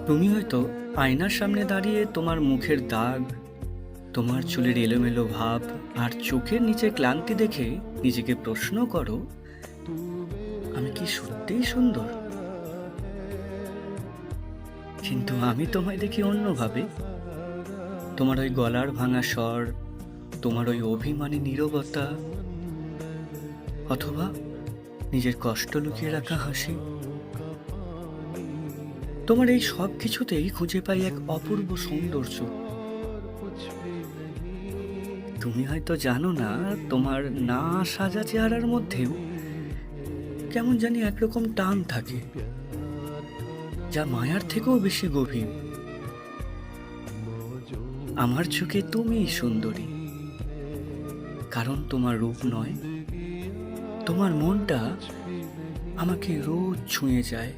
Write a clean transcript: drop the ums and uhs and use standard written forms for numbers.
তুমি হয়তো আয়নার সামনে দাঁড়িয়ে তোমার মুখের দাগ, তোমার চুলের এলোমেলো ভাব আর চোখের নিচে ক্লান্তি দেখে নিজেকে প্রশ্ন করো, আমি কি সত্যিই সুন্দর? কিন্তু আমি তোমায় দেখি অন্যভাবে। তোমার ওই গলার ভাঙা স্বর, তোমার ওই অভিমানী নীরবতা, অথবা নিজের কষ্ট লুকিয়ে রাখা হাসি, তোমার এই সব কিছুতেই খুঁজে পাই এক অপূর্ব সৌন্দর্য। তুমি হয়তো জানো না, তোমার না সাজা চেহারার মধ্যেও কেমন জানি একরকম টান থাকে, যা মায়ার থেকেও বেশি গভীর। আমার চোখে তুমিই সুন্দরী, কারণ তোমার রূপ নয়, তোমার মনটা আমাকে রোজ ছুঁয়ে যায়।